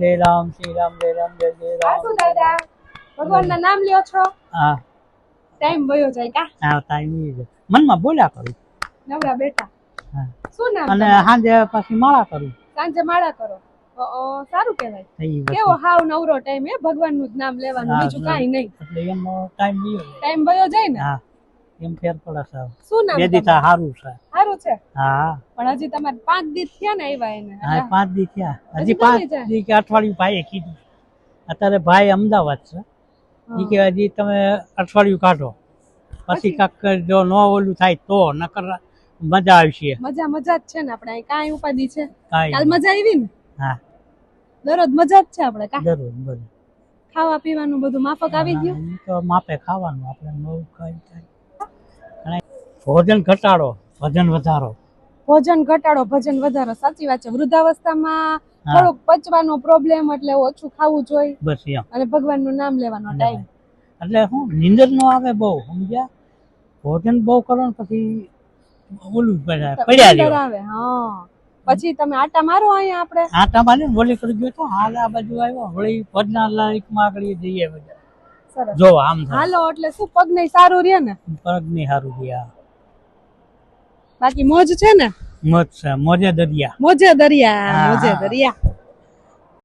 જય રામ શ્રી રામ જય રામ જય જય રામ. શું દાદા ભગવાનના નામ લ્યો છો? હા ટાઈમ વયો જાય કા? હા ટાઈમ ઈ છે. મનમાં બોલ્યા કરું. નવરા બેટા. હા. શું નામ? અને સાંજે પછી માળા કરું. સાંજે માળા કરો. સારું કહેવાય. થઈ કેવો હાવ નવરો ટાઈમ હે ભગવાનનું જ નામ લેવાનું, બીજું કાંઈ નહીં. એટલે એમનો ટાઈમ વયો જાય. ટાઈમ વયો જાય ને. હા એમ ફેર પડે સાહેબ. શું નામ? વેદિતા હારું છે. સારું છે. હા પણ હજી તમારે 5 દિવસ થયા ને આવ્યા એને. હા 5 દી થયા. હજી હજી 5 દી કે અઠવાડિયું ભાઈએ કીધું. અત્યારે ભાઈ અમદાવાદ છે. ઈ કે હજી તમે અઠવાડિયું કાઢો પછી કાક જો ન ઓલું થાય તો નકર મજા આવશે. મજા જ છે ને આપણે અહીં કાંઈ ઉપાધિ છે? કાંઈ કાલ મજા આવી ને? હા દરરોજ મજા જ છે આપણે કા? જરૂર બધું ખાવા પીવાનું બધું માફક આવી ગયું? ઈ તો માપે ખાવાનું આપણે નવું ખાઈ થાય. ભોજન ઘટાડો વજન વધારો. ભોજન ઘટાડો ભજન વધારો. સાચી વાત છે. વૃદ્ધાવસ્થામાં થોડુંક પચવાનો પ્રોબ્લેમ એટલે ઓછું ખાવું જોઈએ બસ એમ. અને ભગવાનનું નામ લેવાનો ટાઈમ. એટલે હું નીંદર નો આવે બહુ સમજ્યા. ભોજન બહુ કરો ને પછી ઓલું પડ્યા નીંદર આવે. હા પછી તમે આટા મારો અહીંયા આપણે આટા મારી ને વળી કરી ગયો તો હાલ આ બાજુ આવ્યો વળી ભજના લાયકમાં આગળ જઈએ બધા. સરસ. જો આમ થાય. હાલો એટલે શું પગ નહીં સારું રહે ને? પગ ની સારું ગયા. બાકી મોજ છે ને? મોજ છે મોજે દરિયા. મોજે દરિયા. મોજે દરિયા.